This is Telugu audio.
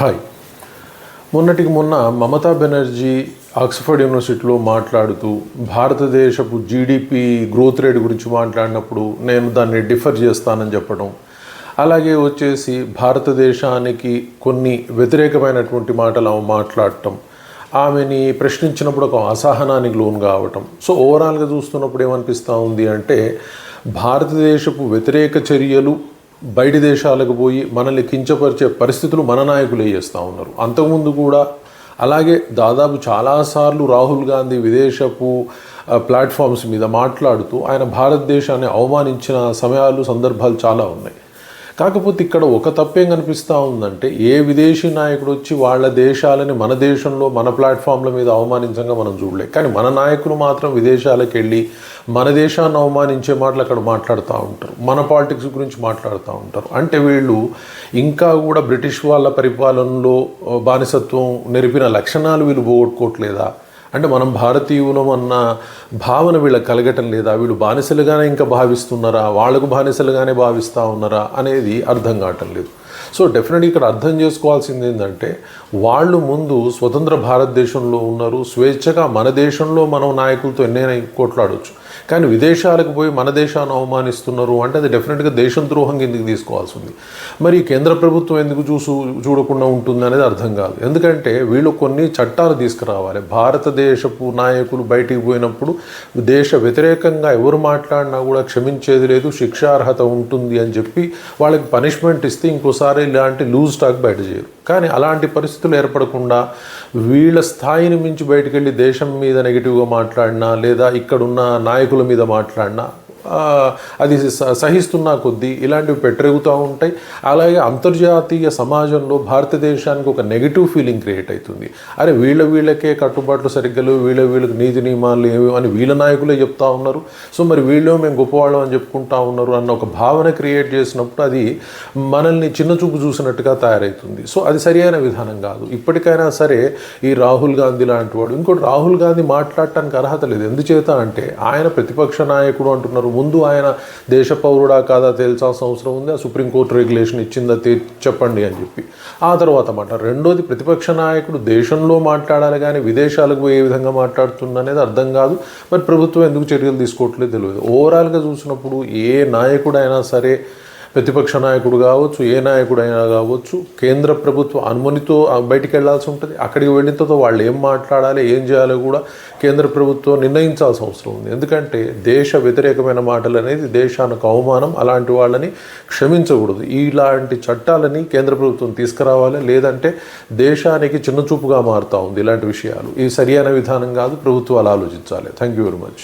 హాయ్. మొన్నటికి మొన్న మమతా బెనర్జీ ఆక్స్ఫర్డ్ యూనివర్సిటీలో మాట్లాడుతూ భారతదేశపు జీడిపి గ్రోత్ రేట్ గురించి మాట్లాడినప్పుడు నేను దాన్ని డిఫర్ చేస్తానని చెప్పడం, అలాగే వచ్చేసి భారతదేశానికి కొన్ని వ్యతిరేకమైనటువంటి మాటలు మాట్లాడటం, ఆమెని ప్రశ్నించినప్పుడు ఒక అసహనానికి లోను కావటం. సో ఓవరాల్గా చూస్తున్నప్పుడు ఏమనిపిస్తూ ఉంది అంటే భారతదేశపు వ్యతిరేక చర్యలు బయటి దేశాలకు పోయి మనల్ని కించపరిచే పరిస్థితులు మన నాయకులే చేస్తూ ఉన్నారు. అంతకుముందు కూడా అలాగే దాదాపు చాలాసార్లు రాహుల్ గాంధీ విదేశపు ప్లాట్ఫామ్స్ మీద మాట్లాడుతూ ఆయన భారతదేశాన్ని అవమానించిన సమయాలు సందర్భాలు చాలా ఉన్నాయి. కాకపోతే ఇక్కడ ఒక తప్పేం కనిపిస్తూ ఉందంటే ఏ విదేశీ నాయకుడు వచ్చి వాళ్ళ దేశాలని మన దేశంలో మన ప్లాట్ఫామ్ల మీద అవమానించంగా మనం చూడలే. కానీ మన నాయకులు మాత్రం విదేశాలకు వెళ్ళి మన దేశాన్ని అవమానించే మాటలు అక్కడ మాట్లాడుతూ ఉంటారు, మన పాలిటిక్స్ గురించి మాట్లాడుతూ ఉంటారు. అంటే వీళ్ళు ఇంకా కూడా బ్రిటిష్ వాళ్ళ పరిపాలనలో బానిసత్వం నెరిపిన లక్షణాలు వీళ్ళు పోగొట్టుకోవట్లేదా? అంటే మనం భారతీయులం అన్న భావన వీళ్ళకి కలగటం లేదా? వీళ్ళు బానిసలుగానే ఇంకా భావిస్తున్నారా, వాళ్లకు బానిసలుగానే భావిస్తూ ఉన్నారా అనేది అర్థం కావటం లేదు. సో డెఫినెట్గా ఇక్కడ అర్థం చేసుకోవాల్సింది ఏంటంటే వాళ్ళు ముందు స్వతంత్ర భారతదేశంలో ఉన్నారు, స్వేచ్ఛగా మన దేశంలో మనం నాయకులతో ఎన్నైనా కొట్లాడవచ్చు. కానీ విదేశాలకు పోయి మన దేశాన్ని అవమానిస్తున్నారు అంటే అది డెఫినెట్గా దేశం ద్రోహం కిందకి తీసుకోవాల్సి ఉంది. మరి కేంద్ర ప్రభుత్వం ఎందుకు చూడకుండా ఉంటుంది అనేది అర్థం కాదు. ఎందుకంటే వీళ్ళు కొన్ని చట్టాలు తీసుకురావాలి. భారతదేశపు నాయకులు బయటికి పోయినప్పుడు దేశ వ్యతిరేకంగా ఎవరు మాట్లాడినా కూడా క్షమించేది లేదు, శిక్షార్హత ఉంటుంది అని చెప్పి వాళ్ళకి పనిష్మెంట్ ఇస్తే ఇంకోసారి ఇలాంటి లూజ్ టాక్ బయట చేయరు. కానీ అలాంటి పరిస్థితులు ఏర్పడకుండా వీళ్ళ స్థాయిని మించి బయటకు వెళ్ళి దేశం మీద నెగిటివ్గా మాట్లాడినా లేదా ఇక్కడున్న నాయకుల మీద మాట్లాడినా అది సహిస్తున్నా కొద్దీ ఇలాంటివి పెట్టరుగుతూ ఉంటాయి. అలాగే అంతర్జాతీయ సమాజంలో భారతదేశానికి ఒక నెగిటివ్ ఫీలింగ్ క్రియేట్ అవుతుంది. అరే వీళ్ళకే కట్టుబాట్లు సరిగ్గా వీళ్ళకి నీతి నియమాలు ఏమి అని వీళ్ళ నాయకులే చెప్తా ఉన్నారు, సో మరి వీళ్ళు మేము గొప్పవాళ్ళం అని చెప్పుకుంటా ఉన్నారు అన్న ఒక భావన క్రియేట్ చేసినప్పుడు అది మనల్ని చిన్నచూపు చూసినట్టుగా తయారవుతుంది. సో అది సరైన విధానం కాదు. ఇప్పటికైనా సరే ఈ రాహుల్ గాంధీ లాంటి వాడు, ఇంకోటి రాహుల్ గాంధీ మాట్లాడటానికి అర్హత లేదు. ఎందుచేత అంటే ఆయన ప్రతిపక్ష నాయకుడు అంటున్నారు, ముందు ఆయన దేశ పౌరుడా కాదా తేల్చాల్సిన అవసరం ఉంది. ఆ సుప్రీంకోర్టు రెగ్యులేషన్ ఇచ్చిందా చెప్పండి అని చెప్పి ఆ తర్వాత మాట. రెండోది ప్రతిపక్ష నాయకుడు దేశంలో మాట్లాడాలి కానీ విదేశాలకు ఏ విధంగా మాట్లాడుతుంది అనేది అర్థం కాదు. మరి ప్రభుత్వం ఎందుకు చర్యలు తీసుకోవట్లేదు తెలియదు. ఓవరాల్గా చూసినప్పుడు ఏ నాయకుడైనా సరే, ప్రతిపక్ష నాయకుడు కావచ్చు, ఏ నాయకుడైనా కావచ్చు, కేంద్ర ప్రభుత్వ అనుమతితో బయటికి వెళ్లాల్సి ఉంటుంది. అక్కడికి వెళ్ళిన తర్వాత వాళ్ళు ఏం మాట్లాడాలి, ఏం చేయాలో కూడా కేంద్ర ప్రభుత్వం నిర్ణయించాల్సిన అవసరం ఉంది. ఎందుకంటే దేశ వ్యతిరేకమైన మాటలు అనేది దేశానికి అవమానం. అలాంటి వాళ్ళని క్షమించకూడదు. ఇలాంటి చట్టాలని కేంద్ర ప్రభుత్వం తీసుకురావాలి, లేదంటే దేశానికి చిన్నచూపుగా మారుతూ ఉంది ఇలాంటి విషయాలు. ఇది సరియైన విధానం కాదు, ప్రభుత్వాలు ఆలోచించాలి. Thank you very much.